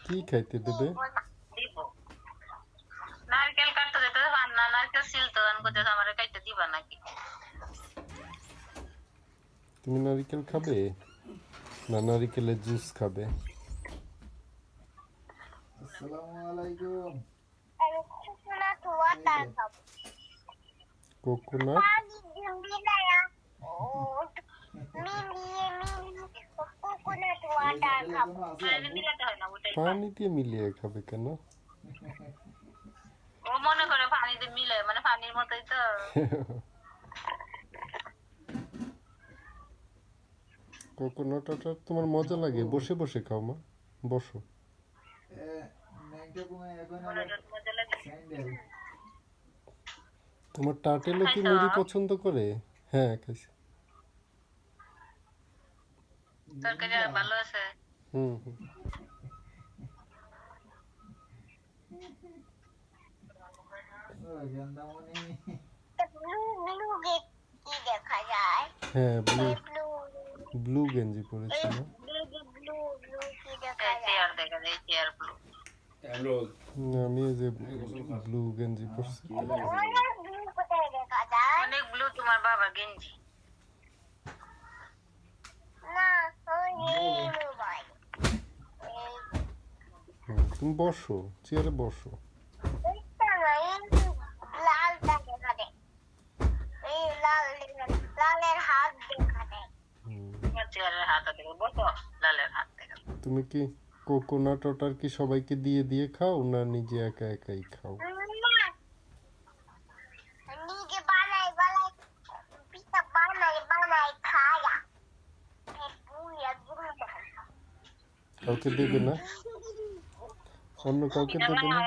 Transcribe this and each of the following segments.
কি খাইতে দেবে? নারকেল কাটতে যেতে না, নারকেল ছিলতে করতে আমার খাইতে দিবা নাকি? তুমি নারিকেল খাবে না নারিকেলের জুস খাবে? আসসালামু আলাইকুম। কোকোনাট পানি দিয়ে মিলিয়ে খাবে কেন? ও মনে করে পানিতে মিলে, মানে পানির মতোই তো। কোকোনাট ওটা তোমার মজা লাগে, বসে বসে খাও মা, বসো। তোমার টাটেলও কি মুড়ি পছন্দ করে? হ্যাঁ খাইছি। তরকারি ভালো আছে? হুম হুম। হ্যাঁ ব্লু গেঞ্জি পরেছে না? আমি এই যে ব্লু গেঞ্জি পরছি। অনেক ব্লু তোমার বাবা গেঞ্জি। তুমি বসো, চেয়ারে বসো। তুমি কি কোকোনাট ওটার কি সবাইকে দিয়ে দিয়ে খাও না নিজে একা একাই খাও? কাউকে দেবে না? অন্য কাউকে দেবে না?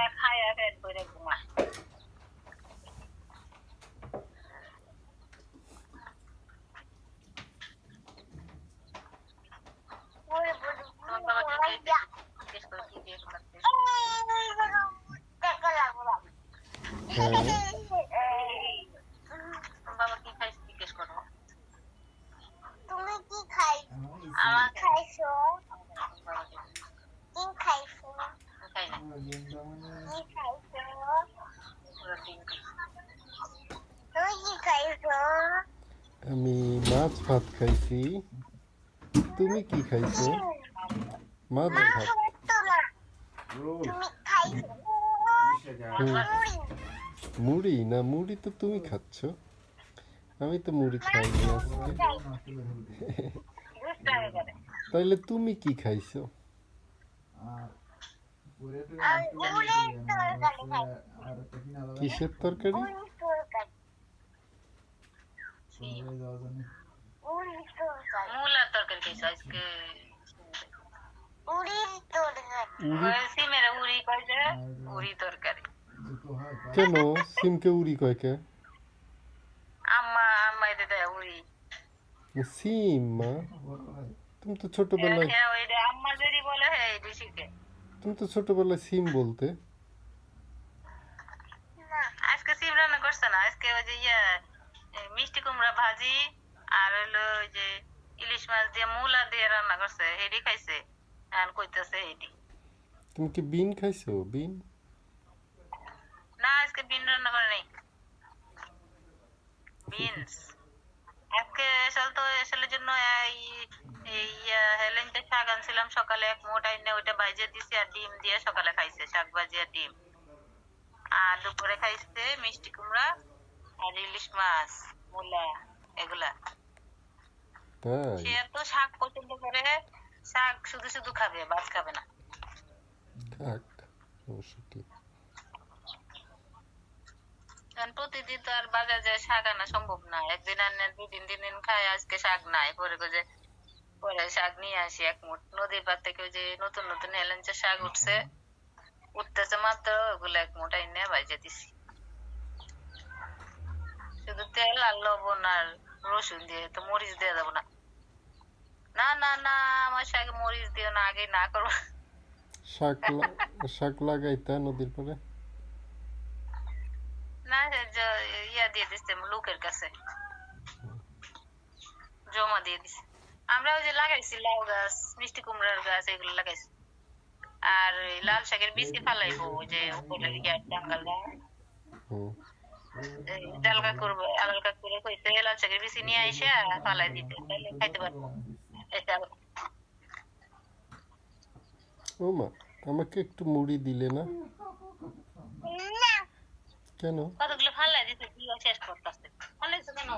বাবা কি খাইছ জিজ্ঞেস করো। তুমি কি খাইছো? আমার খাইছো? কি খাইছো? খাই না। কি খাইছো? তুমি কি খাইছো? আমি মাছ ভাত খাইছি। তুমি কি খাইছো? মাছ ভাত। মুড়ি না, মুড়ি তো তুমি খাচ্ছ, আমি তো মুড়ি খাইনি আজকে। তাইলে তুমি কি খাইছো? কিসের তরকারি? মূলার তরকারি খাইছো আজকে? সিমের উড়ি কয় যে উড়ি তরকারি। কেন সিমকে উড়ি কয় কে? আম্মা আম্মা এটা দেয় উড়ি। সিম মা, তুমি তো ছোটবেলায় আম্মা যদি বলে হ্যাঁ এটা শিখে। তুমি তো ছোটবেলায় সিম বলতে। আজকে সিম রান্না করছে না, আজকে ওই যে মিষ্টি কুমড়া ভাজি আর হলো ওই যে ইলিশ মাছ দিয়ে মূলা দিয়ে রান্না করছে, হেডি খাইছে। আর কইতাছে হেডি। তুমি কি বিন খাইছো? বিন না আজকে বিন রান্না করে নাই। বিনস আজকে আসলে জন্য হেলেনটা শাক আনছিলাম সকালে, এক মোট আইনে ওইটা ভাইজে দিছি আর ডিম দিয়ে সকালে খাইছে, শাক ভাজি আর ডিম। আর দুপুরে খাইছে মিষ্টি কুমড়া আর ইলিশ মাছ মূলা এগুলা। সে তো শাক পছন্দ করে, শাক শুধু শুধু খাবে, ভাত খাবে না। থাক, অবশ্য ঠিক। প্রতিদিন তো আর বাজার যায় শাক আনা সম্ভব না, একদিন আনে দুদিন তিন দিন খায়, আজকে শাক নাই, পরে শাক নিয়ে আসি এক মুঠ নদীর পার থেকে। ওই যে নতুন নতুন হেলেঞ্চা শাক উঠতেছে মাত্র, ওগুলো এক মুঠ আইনে ভাইজে দিছি। শুধু তেল আর লবণ আর রসুন দিয়ে, তো মরিচ দিয়ে দেবো না। না না না, আমার শাকে মরিচ দিও না, আগে না করবো। শাক লাগাইতা নদীর পাড়ে? না, ইয়া দিয়ে দিচ্ছে লোকের কাছে, জমা দিয়ে দিছে। আমরা ওই যে লাগাইছি লাউ গাছ, মিষ্টি কুমড়ার গাছ, এগুলো লাগাইছি। আর ওই লাল শাকের বীজ ফালাইবো, ওই যে উপরে ডাঙ্গালটা হুম। হালকা করবো, হালকা করে কইতে লাল শাকের বীজ নিয়ে আইসা ফালাই দিতে, তাহলে খাইতে পারবো। এটা ও মা, আমাকে একটু মুড়ি দিলে না কেন? কতগুলো ফালাই দিতে, দিয়ে শেষ করতেছে। ফালাইছো কেন?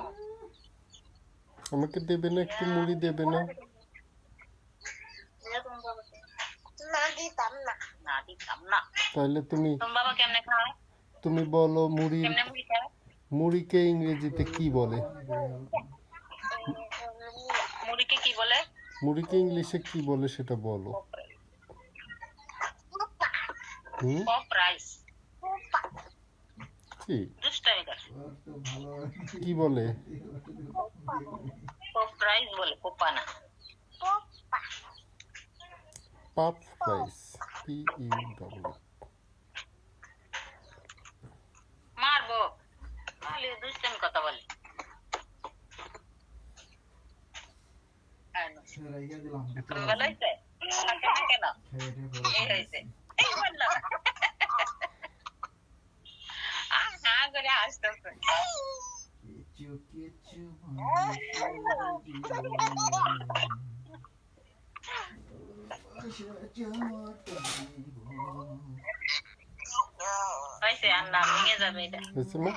আমাকে দেবে না, একটু মুড়ি দেবে না? না দিতাম না, না দিতাম না। তাহলে তুমি তোমার বাবা কেমনে খায়? তুমি বলো কেমনে মুড়ি খায়? মুড়িকে ইংরেজিতে কি বলে? মুড়িকে কি বলে? মুড়িকে ইংলিশে কি বলে সেটা বলো। হুম? Pop rice. কি দুষ্টামি কর। কি বলে? পপ রাইস বলে, পোপা না। পাপ রাইস, PE মারবো, খালি দুষ্টামি কথা বলে। তুমি ভালো হয়েছে? কেন এই হয়েছে, এই বললো। হা করে হাসতেছে। হয়েছে, আর না ভেঙে যাবে এটা। হয়েছে না?